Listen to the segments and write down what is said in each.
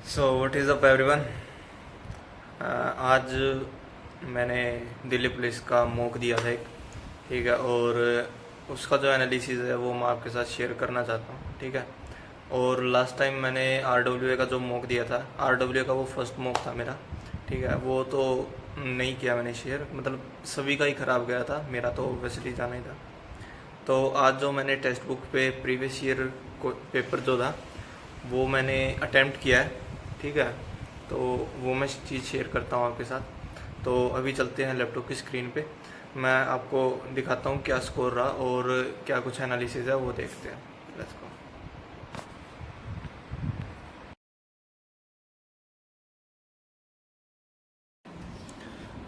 So what is up everyone. आज मैंने Delhi police का मॉक दिया था एक, ठीक है। और उसका जो एनालिसिस है वो मैं आपके साथ शेयर करना चाहता हूँ, ठीक है। और लास्ट टाइम मैंने आरडब्ल्यूए का जो मॉक दिया था, आरडब्ल्यूए का वो फर्स्ट मॉक था मेरा, ठीक है। वो तो नहीं किया मैंने शेयर, मतलब सभी का ही ख़राब गया था, मेरा तो वैसे ही जाना ही था। तो आज जो मैंने टेक्स्ट बुक पे प्रीवियस ईयर को पेपर जो था वो मैंने अटेम्प्ट किया है, ठीक है। तो वो मैं चीज़ शेयर करता हूँ आपके साथ। तो अभी चलते हैं लैपटॉप की स्क्रीन पे, मैं आपको दिखाता हूँ क्या स्कोर रहा और क्या कुछ एनालिसिस है वो देखते हैं। Let's go.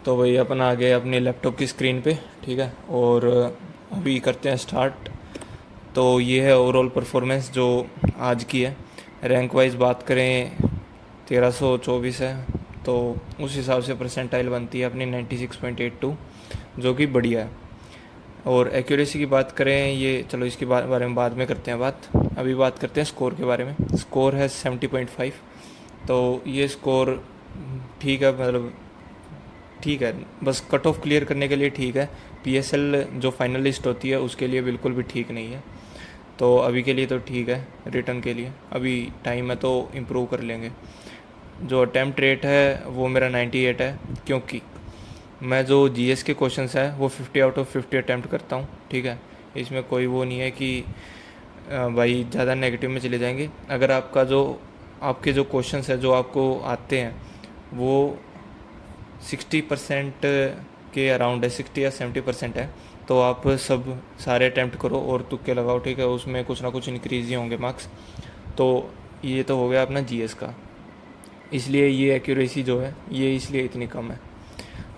तो वही अपन आ गए अपने लैपटॉप की स्क्रीन पे, ठीक है। और अभी करते हैं स्टार्ट। तो ये है ओवरऑल परफॉर्मेंस जो आज की है। रैंक वाइज बात करें 1324 है, तो उस हिसाब से परसेंटाइल बनती है अपनी 96.82, जो कि बढ़िया है। और एक्यूरेसी की बात करें, ये चलो इसके बारे में बाद में करते हैं बात। अभी बात करते हैं स्कोर के बारे में। स्कोर है 70.5, तो ये स्कोर ठीक है, मतलब ठीक है, बस कट ऑफ क्लियर करने के लिए ठीक है। पीएसएल जो फाइनल लिस्ट होती है उसके लिए बिल्कुल भी ठीक नहीं है। तो अभी के लिए तो ठीक है, रिटर्न के लिए अभी टाइम है तो इम्प्रूव कर लेंगे। जो अटैम्प्ट रेट है वो मेरा 98 है, क्योंकि मैं जो जीएस के क्वेश्चंस है वो 50 आउट ऑफ 50 अटैम्प्ट करता हूँ, ठीक है। इसमें कोई वो नहीं है कि भाई ज़्यादा नेगेटिव में चले जाएंगे। अगर आपके जो क्वेश्चंस है जो आपको आते हैं वो 60% के अराउंड है, 60 या 70% है, तो आप सब सारे अटैम्प्ट करो और तुक्के लगाओ, ठीक है। उसमें कुछ ना कुछ इंक्रीज ही होंगे मार्क्स। तो ये तो हो गया अपना जीएस का, इसलिए ये एक्यूरेसी जो है ये इसलिए इतनी कम है।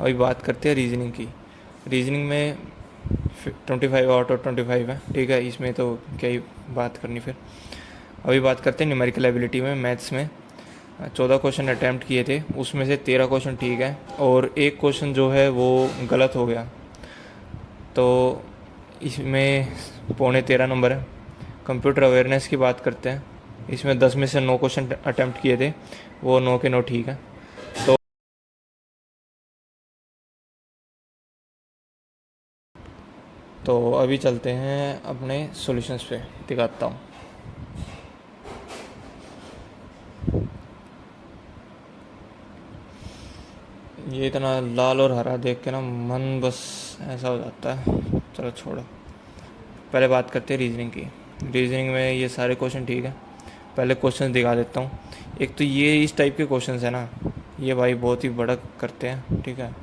अभी बात करते हैं रीजनिंग की। रीजनिंग में 25 आउट ऑफ 25 है, ठीक है। इसमें तो क्या ही बात करनी फिर। अभी बात करते हैं न्यूमेरिकल एबिलिटी में। मैथ्स में 14 क्वेश्चन अटैम्प्ट किए थे, उसमें से 13 क्वेश्चन ठीक है और एक क्वेश्चन जो है वो गलत हो गया, तो इसमें 13.25 नंबर है। कंप्यूटर अवेयरनेस की बात करते हैं, इसमें 10 में से 9 क्वेश्चन अटैम्प्ट किए थे, वो 9 के 9 ठीक है। तो अभी चलते हैं अपने सॉल्यूशंस पे, दिखाता हूँ। ये इतना लाल और हरा देख के ना मन बस ऐसा हो जाता है। चलो छोड़ो, पहले बात करते हैं रीजनिंग की। रीजनिंग में ये सारे क्वेश्चन ठीक है। पहले क्वेश्चन दिखा देता हूँ। एक तो ये इस टाइप के क्वेश्चन है ना, ये भाई बहुत ही भड़क करते हैं, ठीक है।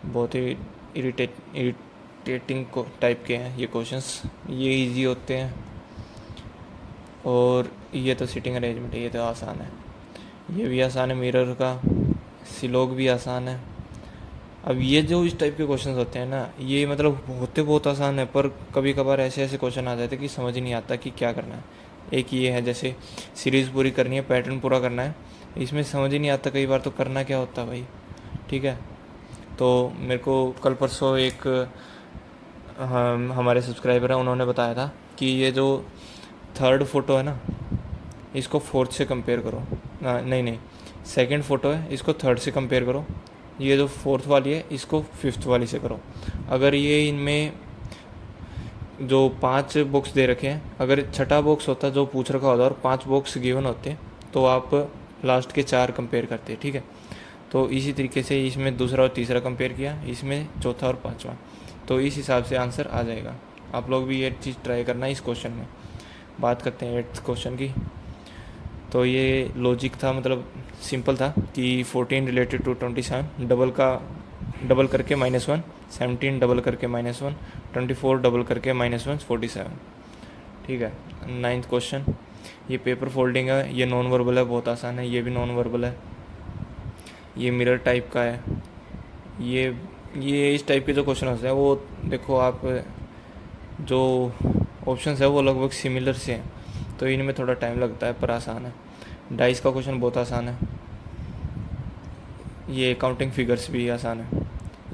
बहुत ही इरिटेटिंग टाइप के हैं ये क्वेश्चंस। ये इजी होते हैं। और ये तो सिटिंग अरेंजमेंट है, ये तो आसान है। ये भी आसान है, मिरर का सिलोग भी आसान है। अब ये जो इस टाइप के क्वेश्चन होते हैं ना, ये मतलब होते बहुत आसान है, पर कभी कभार ऐसे ऐसे क्वेश्चन आ जाते हैं कि समझ ही नहीं आता कि क्या करना है। एक ये है, जैसे सीरीज़ पूरी करनी है, पैटर्न पूरा करना है, इसमें समझ ही नहीं आता कई बार तो करना क्या होता है भाई, ठीक है। तो मेरे को कल परसों एक हमारे सब्सक्राइबर है, उन्होंने बताया था कि ये जो थर्ड फ़ोटो है ना, इसको फोर्थ से कंपेयर करो। नहीं नहीं, सेकंड फ़ोटो है, इसको थर्ड से कंपेयर करो। ये जो फोर्थ वाली है इसको फिफ्थ वाली से करो। अगर ये इनमें जो 5 बॉक्स दे रखे हैं, अगर छठा बॉक्स होता जो पूछ रखा होता और 5 बॉक्स गिवन होते, तो आप लास्ट के 4 कंपेयर करते, ठीक है। तो इसी तरीके से इसमें दूसरा और तीसरा कंपेयर किया, इसमें चौथा और पाँचवा, तो इस हिसाब से आंसर आ जाएगा। आप लोग भी ये चीज़ ट्राई करना इस क्वेश्चन में। बात करते हैं 8th क्वेश्चन की। तो ये लॉजिक था, मतलब सिंपल था कि 14 रिलेटेड टू 27, डबल करके -1, 17 डबल करके -1, 24 डबल करके -1, 47, ठीक है। 9th क्वेश्चन, ये पेपर फोल्डिंग है, ये नॉन वर्बल है, बहुत आसान है। ये भी नॉन वर्बल है, ये मिरर टाइप का है। ये इस टाइप के जो क्वेश्चन होते हैं वो देखो आप, जो ऑप्शंस है वो लगभग सिमिलर से हैं, तो इनमें थोड़ा टाइम लगता है पर आसान है। डाइस का क्वेश्चन बहुत आसान है। ये काउंटिंग फिगर्स भी आसान है।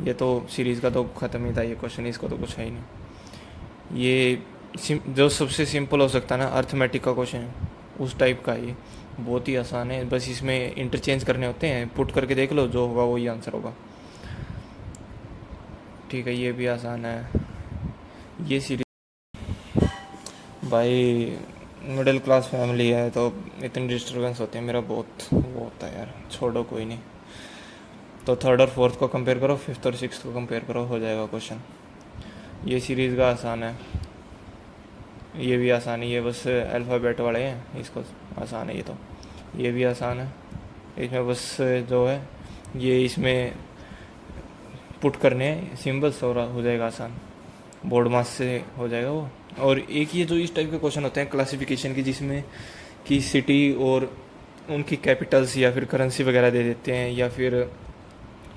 ये तो सीरीज़ का तो ख़त्म ही था ये क्वेश्चन, इसको तो कुछ है ही नहीं। ये जो सबसे सिंपल हो सकता है ना, अर्थमेटिक का क्वेश्चन है, उस टाइप का है ये, बहुत ही आसान है। बस इसमें इंटरचेंज करने होते हैं, पुट करके देख लो, जो होगा वही आंसर होगा। ठीक है, ये भी आसान है। ये सीरीज भाई मिडिल क्लास फैमिली है तो इतनी डिस्टर्बेंस होती है, मेरा बहुत वो होता है यार, छोड़ो कोई नहीं। तो थर्ड और फोर्थ को कंपेयर करो, फिफ्थ और सिक्स्थ को कंपेयर करो, हो जाएगा क्वेश्चन। ये सीरीज़ का आसान है, ये भी आसान है, ये बस अल्फ़ाबेट वाले हैं, इसको आसान है। ये भी आसान है, इसमें बस जो है ये इसमें पुट करने हैं सिम्बल्स और हो जाएगा आसान, बोर्ड मास से हो जाएगा वो। और एक ये जो इस टाइप के क्वेश्चन होते हैं क्लासिफिकेशन की, जिसमें कि सिटी और उनकी कैपिटल्स या फिर करेंसी वगैरह दे देते हैं, या फिर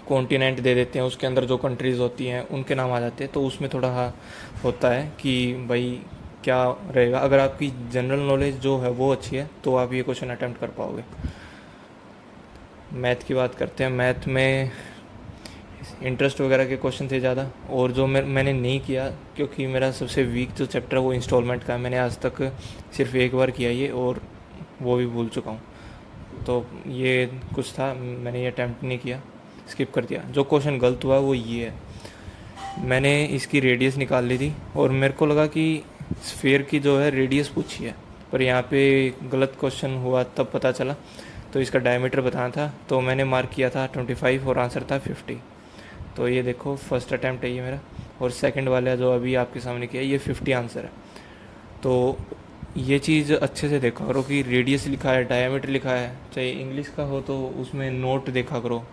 कॉन्टिनेंट दे देते हैं, उसके अंदर जो कंट्रीज़ होती हैं उनके नाम आ जाते हैं, तो उसमें थोड़ा होता है कि भाई क्या रहेगा। अगर आपकी जनरल नॉलेज जो है वो अच्छी है तो आप ये क्वेश्चन अटैम्प्ट कर पाओगे। मैथ की बात करते हैं। मैथ में इंटरेस्ट वगैरह के क्वेश्चन थे ज़्यादा, और जो मैंने नहीं किया क्योंकि मेरा सबसे वीक जो चैप्टर है वो इंस्टॉलमेंट का है, मैंने आज तक सिर्फ एक बार किया ये, और वो भी भूल चुका हूँ। तो ये कुछ था, मैंने ये अटैम्प्ट नहीं किया, स्किप कर दिया। जो क्वेश्चन गलत हुआ वो ये है, मैंने इसकी रेडियस निकाल ली थी और मेरे को लगा कि स्फीयर की जो है रेडियस पूछी है, पर यहाँ पे गलत क्वेश्चन हुआ, तब पता चला। तो इसका डायमीटर बताना था, तो मैंने मार्क किया था 25 और आंसर था 50। तो ये देखो फर्स्ट अटैम्प्ट है ये मेरा, और सेकंड वाला जो अभी आपके सामने किया ये 50 आंसर है। तो ये चीज़ अच्छे से देखा करो कि रेडियस लिखा है, डायमीटर लिखा है, चाहे इंग्लिश का हो तो उसमें नोट देखा करो,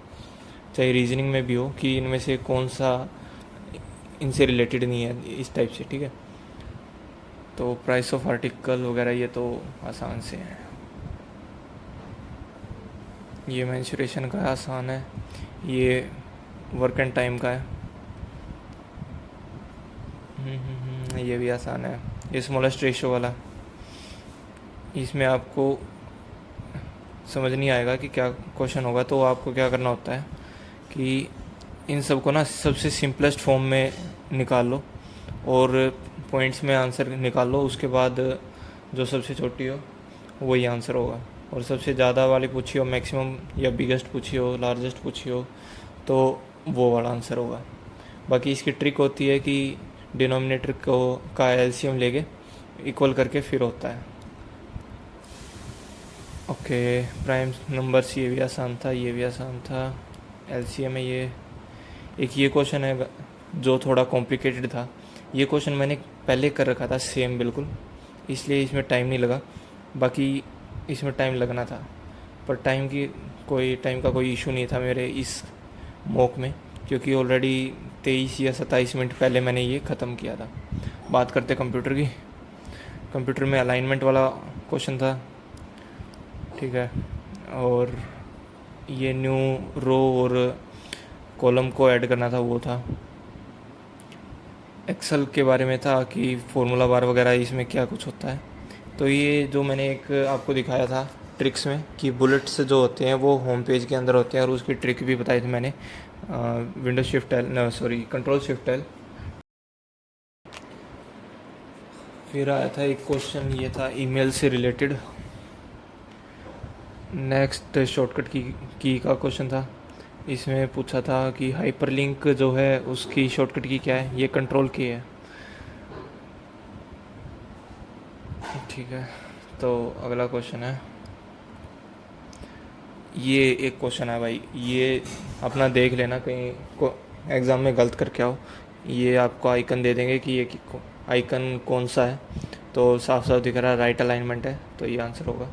चाहे रीजनिंग में भी हो कि इनमें से कौन सा इनसे रिलेटेड नहीं है, इस टाइप से। ठीक है, तो प्राइस ऑफ आर्टिकल वगैरह ये तो आसान से है। ये मेंसुरेशन का आसान है, ये वर्क एंड टाइम का है। ये भी आसान है। ये स्मॉलेस्ट रेशो वाला, इसमें आपको समझ नहीं आएगा कि क्या क्वेश्चन होगा, तो आपको क्या करना होता है कि इन सब को ना सबसे सिंपलेस्ट फॉर्म में निकाल लो और पॉइंट्स में आंसर निकाल लो, उसके बाद जो सबसे छोटी हो वही आंसर होगा। और सबसे ज़्यादा वाली पूछी हो, मैक्सिमम या बिगेस्ट पूछी हो, लार्जेस्ट पूछी हो, तो वो वाला आंसर होगा। बाकी इसकी ट्रिक होती है कि डिनोमिनेटर को का एलसीएम लेके इक्वल करके फिर होता है। ओके, प्राइम नंबर्स ये भी आसान था, ये भी आसान था। एलसीएम में ये एक ये क्वेश्चन है जो थोड़ा कॉम्प्लिकेटेड था। ये क्वेश्चन मैंने पहले कर रखा था सेम बिल्कुल, इसलिए इसमें टाइम नहीं लगा। बाकी इसमें टाइम लगना था, पर टाइम का कोई इशू नहीं था मेरे इस मॉक में, क्योंकि ऑलरेडी 23 या 27 मिनट पहले मैंने ये ख़त्म किया था। बात करते कंप्यूटर की। कंप्यूटर में अलाइनमेंट वाला क्वेश्चन था, ठीक है, और ये न्यू रो और कॉलम को ऐड करना था, वो था। एक्सेल के बारे में था कि फॉर्मूला बार वगैरह इसमें क्या कुछ होता है। तो ये जो मैंने एक आपको दिखाया था ट्रिक्स में कि बुलेट्स जो होते हैं वो होम पेज के अंदर होते हैं, और उसकी ट्रिक भी बताई थी मैंने, window shift L, sorry control shift L. फिर आया था एक क्वेश्चन, ये था ईमेल से रिलेटेड। नेक्स्ट शॉर्टकट की का क्वेश्चन था, इसमें पूछा था कि हाइपरलिंक जो है उसकी शॉर्टकट की क्या है, ये कंट्रोल की है। ठीक है, तो अगला क्वेश्चन है, ये एक क्वेश्चन है भाई, ये अपना देख लेना कहीं को एग्ज़ाम में गलत करके आओ। ये आपको आइकन दे देंगे कि ये आइकन कौन सा है, तो साफ साफ दिख रहा है राइट अलाइनमेंट है, तो ये आंसर होगा।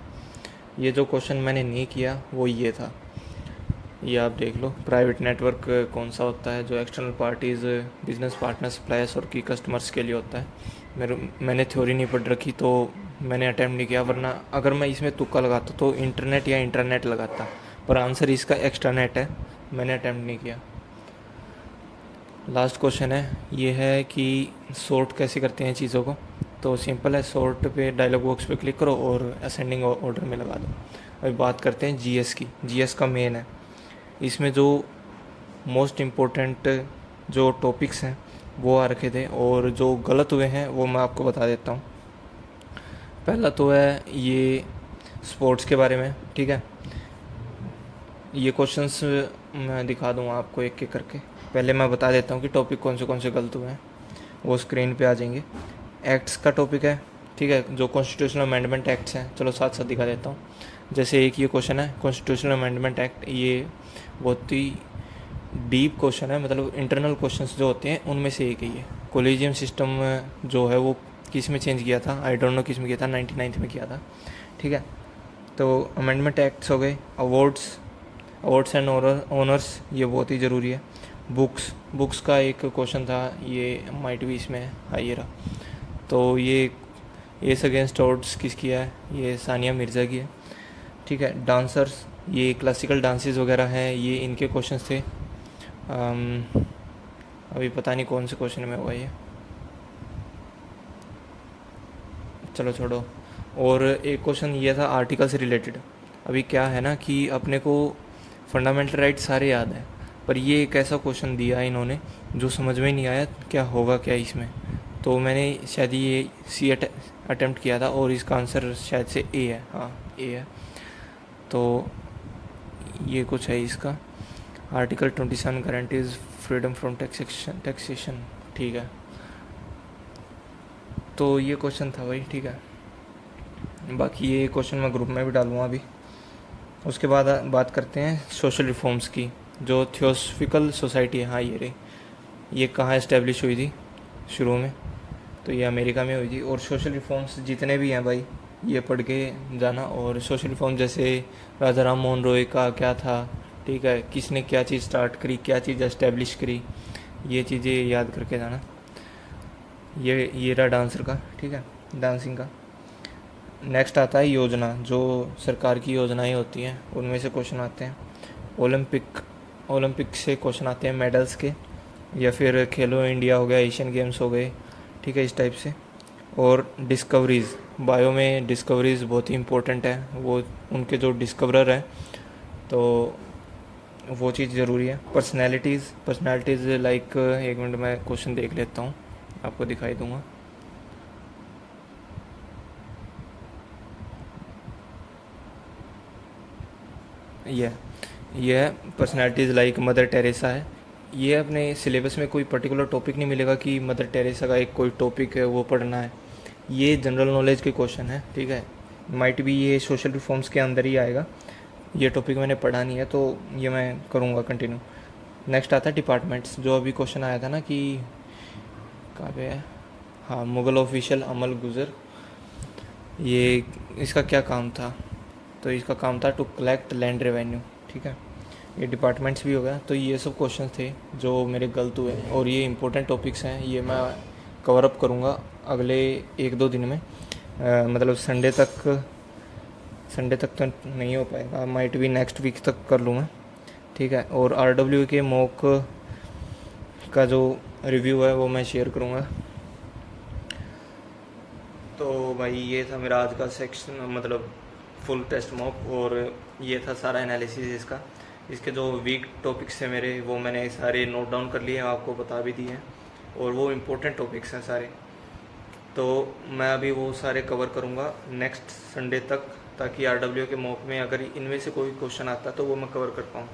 ये जो क्वेश्चन मैंने नहीं किया वो ये था, ये आप देख लो। प्राइवेट नेटवर्क कौन सा होता है, जो external parties, business partner, suppliers और की कस्टमर्स के लिए होता है। मैंने थ्योरी नहीं पढ़ रखी तो मैंने अटैम्प्ट नहीं किया, वरना अगर मैं इसमें तुक्का लगाता तो इंटरनेट या इंटरनेट लगाता, पर आंसर इसका एक्स्ट्रानेट है, मैंने अटैम्प्ट नहीं किया। लास्ट क्वेश्चन है, ये है कि सॉर्ट कैसे करते हैं चीज़ों को। तो सिंपल है, सॉर्ट पे डायलॉग बॉक्स पे क्लिक करो और असेंडिंग ऑर्डर में लगा दो। अभी बात करते हैं जीएस की। जीएस का मेन है, इसमें जो मोस्ट इम्पोर्टेंट जो टॉपिक्स हैं वो आ रखे थे, और जो गलत हुए हैं वो मैं आपको बता देता हूँ। पहला तो है ये स्पोर्ट्स के बारे में, ठीक है। ये क्वेश्चंस मैं दिखा दूँगा आपको एक एक करके। पहले मैं बता देता हूँ कि टॉपिक कौन से गलत हुए हैं, वो स्क्रीन पे आ जाएंगे। एक्ट्स का टॉपिक है, ठीक है, जो कॉन्स्टिट्यूशनल अमेंडमेंट एक्ट्स हैं। चलो साथ साथ दिखा देता हूँ। जैसे एक ये क्वेश्चन है कॉन्स्टिट्यूशनल अमेंडमेंट एक्ट, ये बहुत ही डीप क्वेश्चन है, मतलब इंटरनल क्वेश्चंस जो होते हैं उनमें से एक ही है। कोलेजियम सिस्टम जो है वो किस में चेंज किया था, आई डोंट नो किस में किया था, 99 में किया था, ठीक है। तो अमेंडमेंट एक्ट्स हो गए। अवार्ड्स एंड ऑनर्स, ये बहुत ही ज़रूरी है। बुक्स का एक क्वेश्चन था, ये माइट भी इसमें है, ये रहा। तो ये एस अगेंस्ट ऑड्स किसकी है, ये सानिया मिर्ज़ा की है, ठीक है। डांसर्स, ये क्लासिकल डांसेस वगैरह हैं, ये इनके क्वेश्चंस थे। अभी पता नहीं कौन से क्वेश्चन में हुआ ये, चलो छोड़ो। और एक क्वेश्चन ये था आर्टिकल से रिलेटेड। अभी क्या है ना कि अपने को फंडामेंटल राइट सारे याद हैं, पर ये एक ऐसा क्वेश्चन दिया इन्होंने जो समझ में नहीं आया क्या होगा क्या इसमें। तो मैंने शायद ये सी अटेम्प्ट किया था और इसका आंसर शायद से ए है, हाँ ए है। तो ये कुछ है इसका। Article 27 guarantees freedom from taxation, ठीक है। तो ये क्वेश्चन था भाई, ठीक है। बाकी ये क्वेश्चन मैं ग्रुप में भी डालूँगा अभी। उसके बाद बात करते हैं सोशल रिफॉर्म्स की। जो थियोसफिकल सोसाइटी है, हाँ ये रही, ये कहाँ इस्टेब्लिश हुई थी शुरू में, तो ये अमेरिका में हुई थी। और सोशल रिफॉर्म्स जितने भी हैं भाई, ये पढ़ के जाना। और सोशल रिफॉर्म जैसे राजा राम मोहन रॉय का क्या था, ठीक है, किसने क्या चीज़ स्टार्ट करी, क्या चीज़ इस्टेब्लिश करी, ये चीज़ें याद करके जाना। ये रहा डांसर का, ठीक है, डांसिंग का। नेक्स्ट आता है योजना, जो सरकार की योजनाएं होती हैं उनमें से क्वेश्चन आते हैं। ओलंपिक से क्वेश्चन आते हैं मेडल्स के, या फिर खेलो इंडिया हो गया, एशियन गेम्स हो गए, ठीक है, इस टाइप से। और डिस्कवरीज़, बायो में डिस्कवरीज़ बहुत ही इंपॉर्टेंट है, वो उनके जो डिस्कवरर हैं, तो वो चीज़ ज़रूरी है। पर्सनैलिटीज़ लाइक, एक मिनट मैं क्वेश्चन देख लेता हूँ, आपको दिखाई दूँगा। ये पर्सनैलिटीज़ लाइक मदर टेरेसा है। ये अपने सिलेबस में कोई पर्टिकुलर टॉपिक नहीं मिलेगा कि मदर टेरेसा का एक कोई टॉपिक है वो पढ़ना है, ये जनरल नॉलेज के क्वेश्चन है, ठीक है। माइट भी ये सोशल रिफॉर्म्स के अंदर ही आएगा, ये टॉपिक मैंने पढ़ा नहीं है तो ये मैं करूँगा कंटिन्यू। नेक्स्ट आता है डिपार्टमेंट्स, जो अभी क्वेश्चन आया था ना कि कहाँ पे है, हाँ, मुग़ल ऑफिशियल अमल गुज़र, ये इसका क्या काम था, तो इसका काम था टू कलेक्ट लैंड रेवेन्यू, ठीक है। ये डिपार्टमेंट्स भी हो गया। तो ये सब क्वेश्चन थे जो मेरे गलत हुए, और ये इंपॉर्टेंट टॉपिक्स हैं, ये मैं कवर अप करूँगा अगले 1-2 दिन में। मतलब संडे तक तो नहीं हो पाएगा, माइट भी नेक्स्ट वीक तक कर लूँगा, ठीक है। और RW के मॉक का जो रिव्यू है वो मैं शेयर करूँगा। तो भाई ये था मेरा आज का सेक्शन, मतलब फुल टेस्ट मॉक, और ये था सारा एनालिसिस इसका। इसके जो वीक टॉपिक्स थे मेरे, वो मैंने सारे नोट डाउन कर लिए हैं, आपको बता भी दिए हैं, और वो इम्पोर्टेंट टॉपिक्स हैं सारे। तो मैं अभी वो सारे कवर करूँगा नेक्स्ट संडे तक, ताकि RW के मॉक में अगर इनमें से कोई क्वेश्चन आता तो वो मैं कवर कर पाऊँ।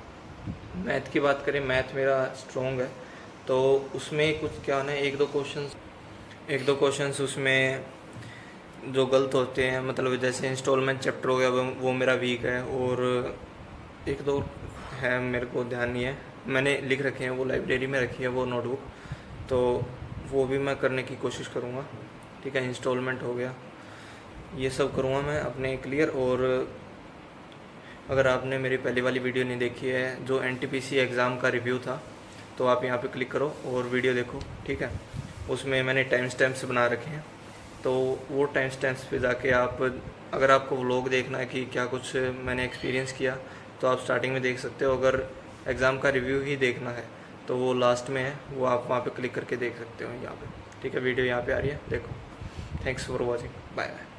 मैथ की बात करें, मैथ मेरा स्ट्रॉन्ग है, तो उसमें कुछ क्या ना, एक दो क्वेश्चंस उसमें जो गलत होते हैं, मतलब जैसे इंस्टॉलमेंट चैप्टर हो गया, वो मेरा वीक है। और एक दो है, मेरे को ध्यान नहीं है, मैंने लिख रखे हैं, वो लाइब्रेरी में रखी है वो नोटबुक, तो वो भी मैं करने की कोशिश करूँगा, ठीक है। इंस्टॉलमेंट हो गया, ये सब करूँगा मैं अपने क्लियर। और अगर आपने मेरी पहली वाली वीडियो नहीं देखी है, जो NTPC एग्ज़ाम का रिव्यू था, तो आप यहाँ पे क्लिक करो और वीडियो देखो, ठीक है। उसमें मैंने टाइम स्टैम्प्स बना रखे हैं, तो वो टाइम स्टैम्प्स पे जाके आप, अगर आपको व्लॉग देखना है कि क्या कुछ मैंने एक्सपीरियंस किया, तो आप स्टार्टिंग में देख सकते हो। अगर एग्ज़ाम का रिव्यू ही देखना है तो वो लास्ट में है, वो आप वहाँ पे क्लिक करके देख सकते हो यहाँ पे, ठीक है। वीडियो यहाँ पे आ रही है, देखो। Thanks for watching, bye bye.